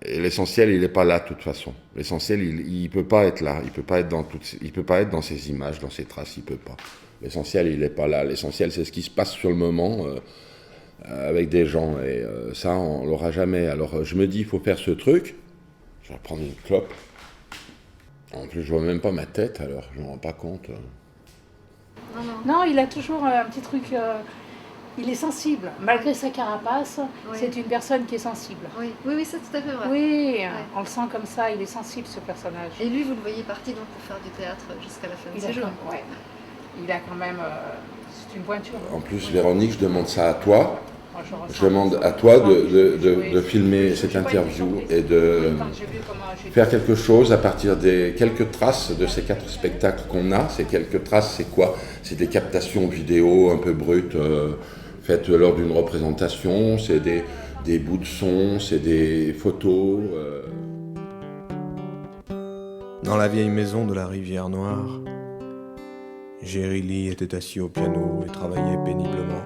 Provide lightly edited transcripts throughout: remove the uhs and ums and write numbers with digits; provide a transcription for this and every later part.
Et l'essentiel, il n'est pas là de toute façon. L'essentiel, il peut pas être là. Il peut pas être il peut pas être dans ces images, dans ces traces. Il peut pas. L'essentiel, il n'est pas là. L'essentiel, c'est ce qui se passe sur le moment avec des gens. Et ça, on l'aura jamais. Alors, je me dis, il faut faire ce truc. Je vais prendre une clope. En plus, je vois même pas ma tête, alors je me rends pas compte. Non, il a toujours un petit truc. Il est sensible, malgré sa carapace. Oui. C'est une personne qui est sensible. Oui, c'est tout à fait vrai. Oui, ouais. On le sent comme ça. Il est sensible, ce personnage. Et lui, vous le voyez parti donc pour faire du théâtre jusqu'à la fin de ses jours. Ouais. Il a quand même. C'est une pointure. En plus, Véronique, je demande ça à toi. Je demande à toi de filmer cette interview et de faire quelque chose à partir des quelques traces de ces 4 spectacles qu'on a. Ces quelques traces, c'est quoi? C'est des captations vidéo un peu brutes faites lors d'une représentation, c'est des bouts de son, c'est des photos. Dans la vieille maison de la Rivière Noire, Jerry Lee était assis au piano et travaillait péniblement.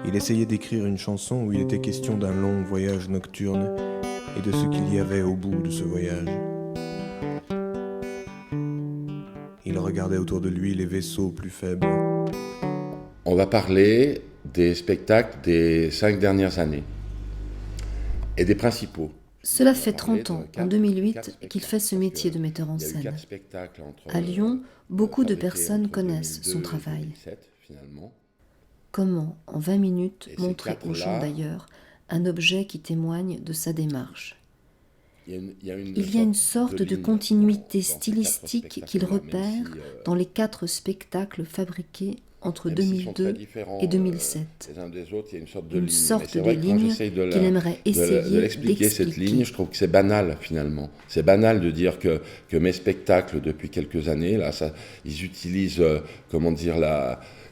Il essayait d'écrire une chanson où il était question d'un long voyage nocturne et de ce qu'il y avait au bout de ce voyage. Il regardait autour de lui les vaisseaux plus faibles. On va parler des spectacles des 5 dernières années et des principaux. Cela fait 30 ans, en 2008, qu'il fait ce métier de metteur en scène. À Lyon, beaucoup de personnes connaissent son travail. Comment, en 20 minutes, montrer aux gens d'ailleurs un objet qui témoigne de sa démarche? Il y a une sorte de continuité stylistique qu'il repère dans les 4 spectacles fabriqués entre 2002 et 2007. Une sorte de ligne qu'il aimerait essayer d'expliquer. Cette ligne, je trouve que c'est banal finalement. C'est banal de dire que mes spectacles depuis quelques années, là, ils utilisent,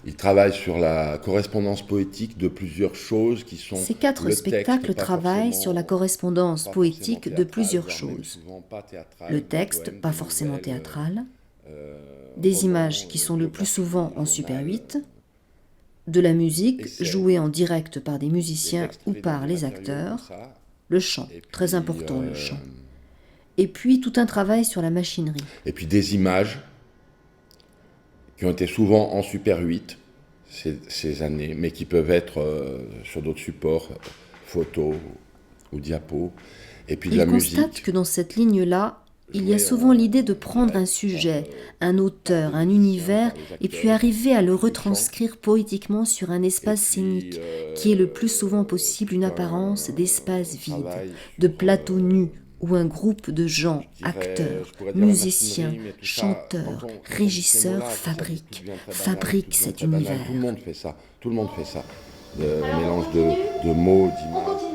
ils travaillent sur la correspondance poétique de plusieurs choses qui sont... Ces 4 spectacles travaillent sur la correspondance poétique de plusieurs choses. Le texte, pas forcément théâtral, des images qui sont le plus souvent en Super 8, de la musique jouée en direct par des musiciens ou par les acteurs, le chant, très important le chant, et puis tout un travail sur la machinerie. Et puis des images qui ont été souvent en Super 8 ces années, mais qui peuvent être sur d'autres supports, photos ou diapos. Et puis de la musique. Il constate que dans cette ligne-là, il y a souvent l'idée de prendre un sujet, un auteur, un univers, et puis arriver à le retranscrire poétiquement sur un espace scénique, qui est le plus souvent possible une apparence d'espace vide, de plateau nu, où un groupe de gens, acteurs, musiciens, chanteurs, régisseurs fabriquent cet univers. Tout le monde fait ça. Un mélange de mots, d'images.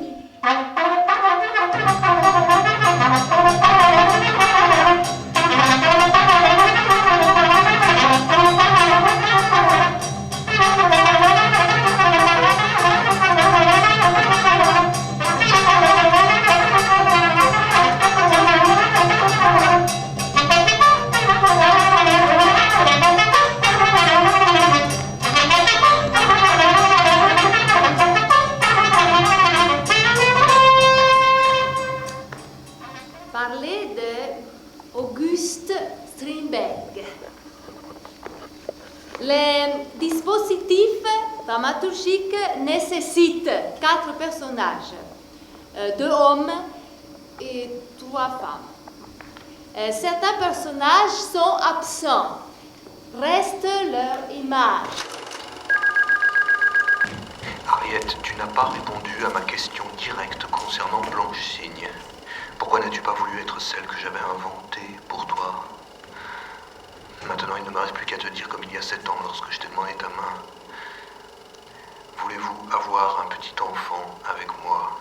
Le dispositif dramaturgique nécessite 4 personnages, 2 hommes et 3 femmes. Certains personnages sont absents, reste leur image. Harriet, tu n'as pas répondu à ma question directe concernant Blanche-Signe. Pourquoi n'as-tu pas voulu être celle que j'avais inventée pour toi ? Maintenant, il ne me reste plus qu'à te dire comme il y a 7 ans lorsque je t'ai demandé ta main. Voulez-vous avoir un petit enfant avec moi ?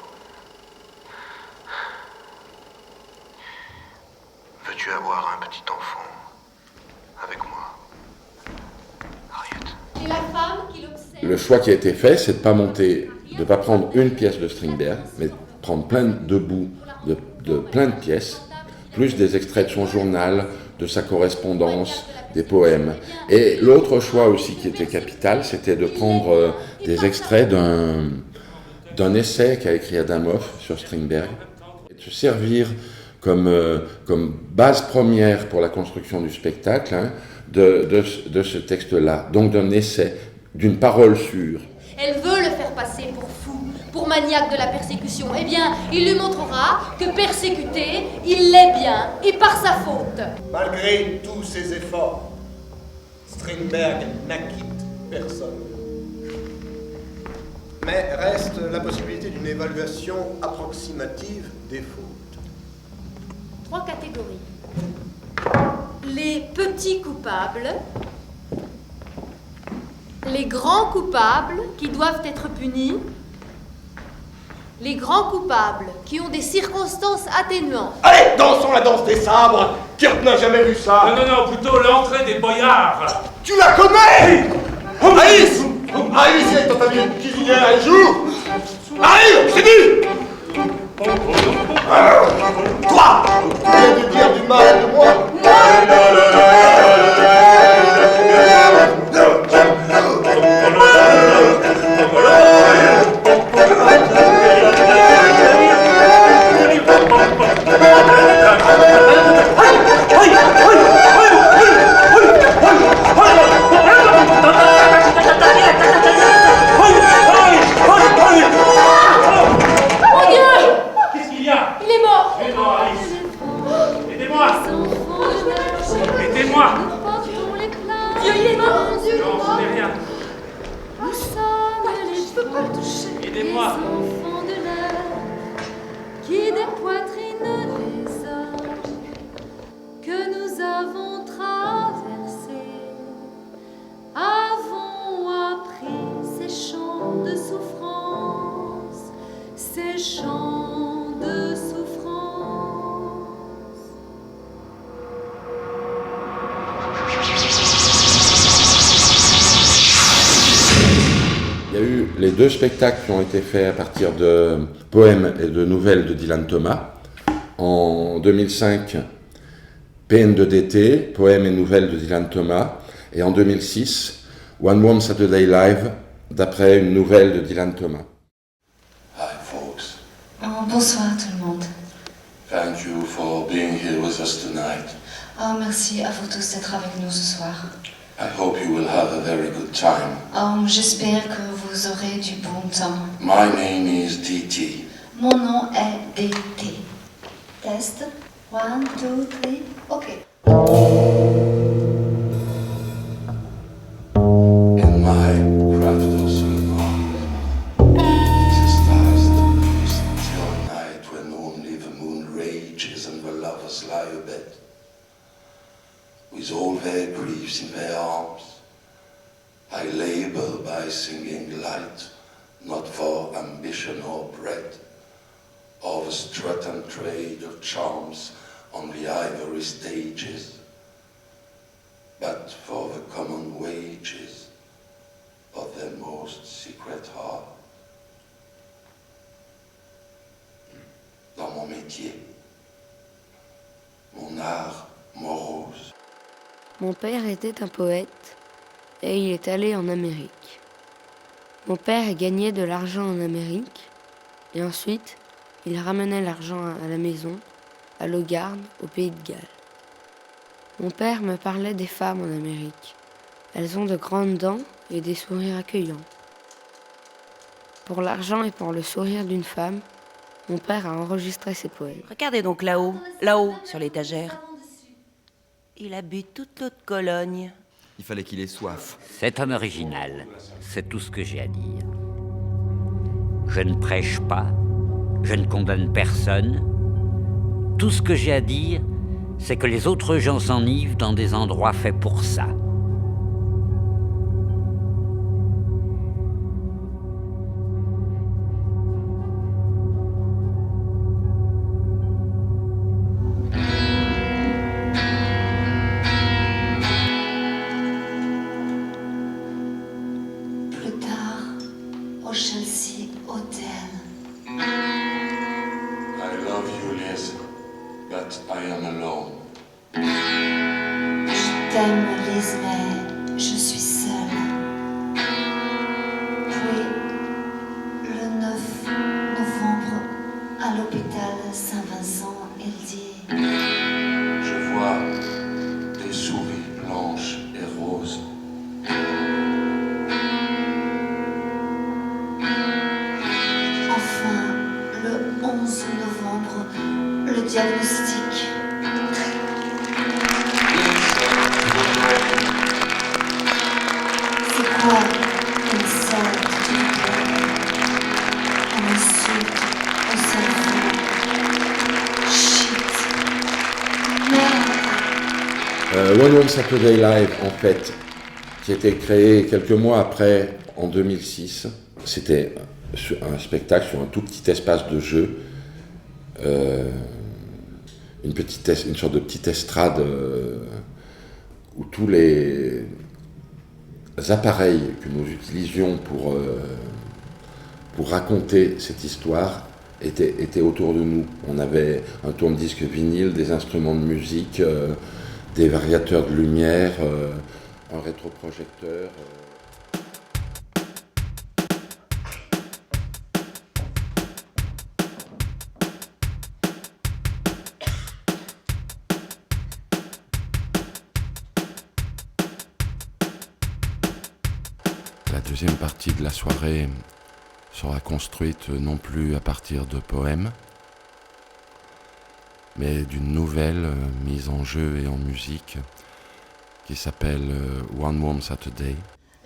Veux-tu avoir un petit enfant avec moi ? Harriet. Et la femme qui l'observe. Le choix qui a été fait, c'est de ne pas prendre une pièce de Strindberg, mais de prendre plein de bouts de plein de pièces, plus des extraits de son journal, de sa correspondance, des poèmes. Et l'autre choix aussi qui était capital, c'était de prendre des extraits d'un essai qu'a écrit Adamov sur Strindberg, et de se servir comme base première pour la construction du spectacle, hein, de ce texte-là, donc d'un essai, d'une parole sûre. Elle veut le faire passer pour fou, pour maniaque de la persécution. Eh bien, il lui montrera que persécuté, il l'est bien, et par sa faute. Malgré tous ses efforts, Strindberg n'acquitte personne. Mais reste la possibilité d'une évaluation approximative des fautes. 3 catégories. Les petits coupables, les grands coupables qui doivent être punis, les grands coupables qui ont des circonstances atténuantes. Allez, dansons la danse des sabres. Kirk n'a jamais vu ça. Non, plutôt l'entrée des boyards. Tu la connais? Alice! Alice est dans ta vie cuisinière un jour. Arrive, c'est dit. Toi, tu viens de dire du mal de moi. Les 2 spectacles qui ont été faits à partir de poèmes et de nouvelles de Dylan Thomas. En 2005, PN2DT, poèmes et nouvelles de Dylan Thomas. Et en 2006, One Warm Saturday Live, d'après une nouvelle de Dylan Thomas. Hi folks. Bonsoir tout le monde. Thank you for being here with us tonight. Merci à vous tous d'être avec nous ce soir. I hope you will have a very good time. J'espère que vous aurez du bon temps. My name is DT. Mon nom est DT. Test. 1, 2, 3. OK. In my craft of cinema, it is last still night when only the moon rages and the lovers lie abed, with all their griefs in their arms. I labor by singing light, not for ambition or bread, or the strut and trade of charms on the ivory stages, but for the common wages of their most secret heart. Dans mon métier, mon art morose. Mon père était un poète et il est allé en Amérique. Mon père gagnait de l'argent en Amérique et ensuite il ramenait l'argent à la maison, à Logarne, au Pays de Galles. Mon père me parlait des femmes en Amérique. Elles ont de grandes dents et des sourires accueillants. Pour l'argent et pour le sourire d'une femme, mon père a enregistré ses poèmes. Regardez donc là-haut, sur l'étagère. Il a bu toute l'eau de Cologne. Il fallait qu'il ait soif. C'est un original, c'est tout ce que j'ai à dire. Je ne prêche pas, je ne condamne personne. Tout ce que j'ai à dire, c'est que les autres gens s'enivrent dans des endroits faits pour ça. Je t'aime, Liz. diagnostic. C'est quoi une salle on insulte, on s'en fout. Shit. Merde. One Home Saturday Live, en fait, qui a été créé quelques mois après, en 2006, c'était un spectacle sur un tout petit espace de jeu, une sorte de petite estrade où tous les appareils que nous utilisions pour raconter cette histoire étaient autour de nous. On avait un tourne-disque vinyle, des instruments de musique, des variateurs de lumière, un rétroprojecteur. La deuxième partie de la soirée sera construite non plus à partir de poèmes, mais d'une nouvelle mise en jeu et en musique qui s'appelle One Warm Saturday.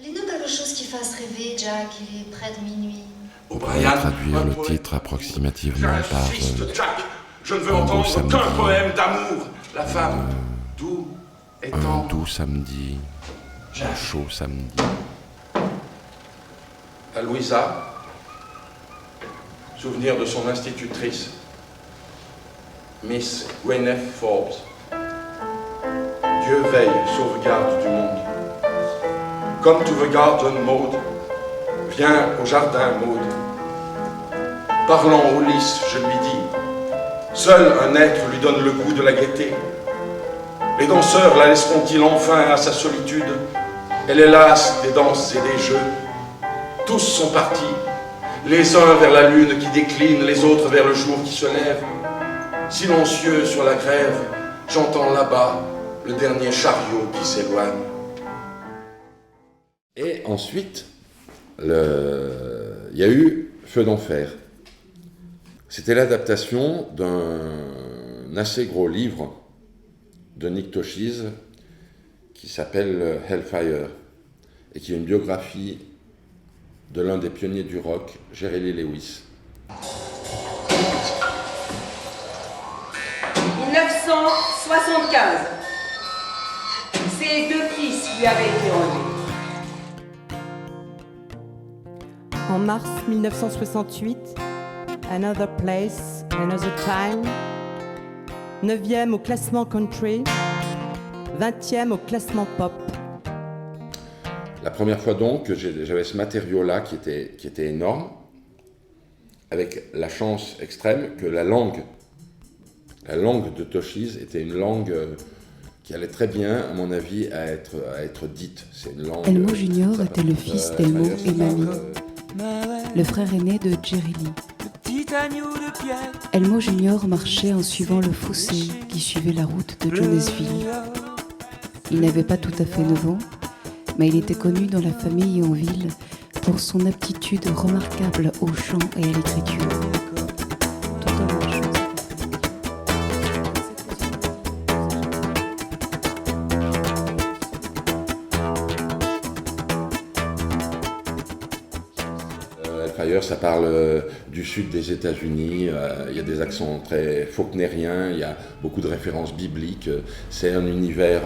Lis-nous quelque chose qui fasse rêver, Jack, il est près de minuit. On va traduire le titre approximativement par Jack, je ne veux entendre qu'un poème d'amour. La femme, doux et tendre. Un doux samedi, un chaud samedi. À Louisa, souvenir de son institutrice, Miss Gwyneth Forbes. Dieu veille, sauvegarde du monde. Come to the garden, Maud. Viens au jardin, Maud. Parlant au lys, je lui dis. Seul un être lui donne le goût de la gaieté. Les danseurs la laisseront-ils enfin à sa solitude? Elle est lasse des danses et des jeux. Tous sont partis, les uns vers la lune qui décline, les autres vers le jour qui se lève. Silencieux sur la grève, j'entends là-bas le dernier chariot qui s'éloigne. Et ensuite, il y a eu Feu d'enfer. C'était l'adaptation d'un assez gros livre de Nick Toshiz qui s'appelle Hellfire et qui est une biographie de l'un des pionniers du rock, Jerry Lee Lewis. 1975. Ses deux fils lui avaient été enlevés. En mars 1968, Another Place, Another Time, 9e au classement country, 20e au classement pop. La première fois donc que j'avais ce matériau-là qui était énorme, avec la chance extrême que la langue de Toshiz était une langue qui allait très bien, à mon avis, à être dite. C'est une langue. Elmo Junior était le fils d'Elmo et Mamie, le frère aîné de Jerry Lee. Elmo Junior marchait en suivant le fossé qui suivait la route de Jonesville. Il n'avait pas tout à fait 9 ans, mais il était connu dans la famille et en ville pour son aptitude remarquable au chant et à l'écriture. Hellfire, ça parle du sud des États-Unis, il y a des accents très faulknériens, il y a beaucoup de références bibliques, c'est un univers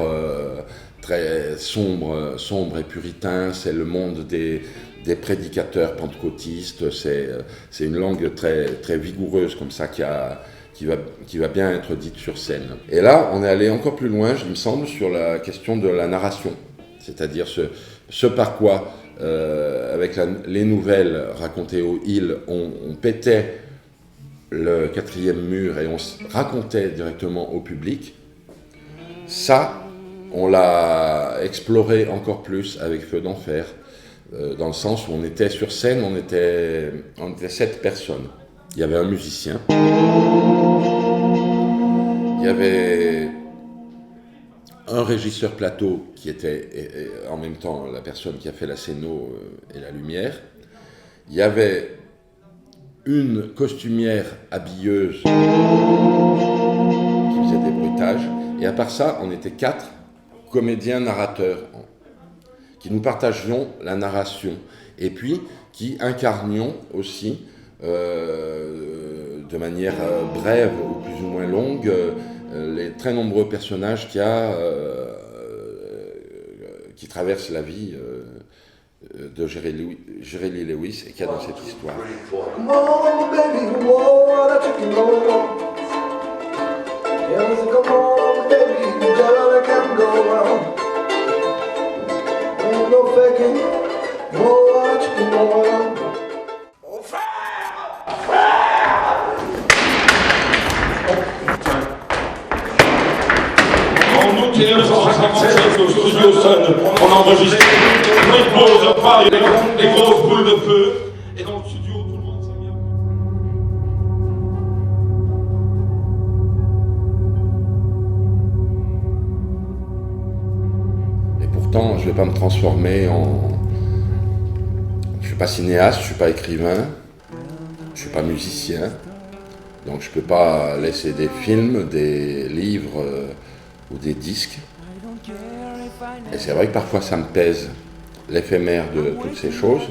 très sombre et puritain, c'est le monde des prédicateurs pentecôtistes, c'est une langue très, très vigoureuse comme ça qui va bien être dite sur scène. Et là, on est allé encore plus loin, il me semble, sur la question de la narration, c'est-à-dire ce par quoi, avec les nouvelles racontées au Hill, on pétait le 4e mur et on racontait directement au public. Ça, on l'a exploré encore plus avec Feu d'enfer, dans le sens où on était sur scène, on était 7 personnes. Il y avait un musicien, il y avait un régisseur plateau qui était en même temps la personne qui a fait la scéno et la lumière. Il y avait une costumière habilleuse Et à part ça, on était 4 comédiens-narrateurs qui nous partagions la narration et puis qui incarnions aussi de manière brève ou plus ou moins longue les très nombreux personnages qui traversent la vie de Jerry Lee Lewis et qu'il y a dans cette histoire. En août 1957, au studio Sun, on enregistre Pause à Paris, les grosses boules de feu. Et dans le studio, tout le monde s'est mis à... Et pourtant, je ne vais pas me transformer en... Je ne suis pas cinéaste, je ne suis pas écrivain, je ne suis pas musicien. Donc je ne peux pas laisser des films, des livres ou des disques. Et c'est vrai que parfois ça me pèse l'éphémère de toutes ces choses.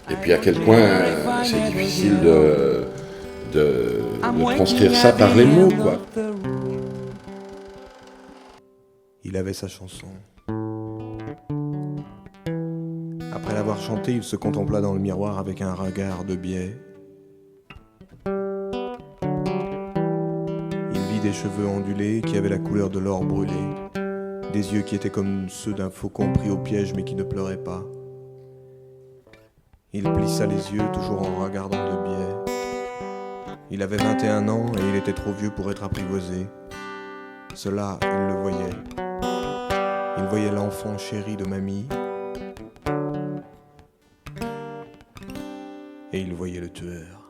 Et puis à quel point c'est difficile de transcrire ça par les mots, quoi. Il avait sa chanson. Après l'avoir chantée, il se contempla dans le miroir avec un regard de biais. Il vit des cheveux ondulés qui avaient la couleur de l'or brûlé, des yeux qui étaient comme ceux d'un faucon pris au piège mais qui ne pleurait pas. Il plissa les yeux, toujours en regardant de biais. Il avait 21 ans et il était trop vieux pour être apprivoisé. Cela, il le voyait. Il voyait l'enfant chéri de mamie. Et il voyait le tueur.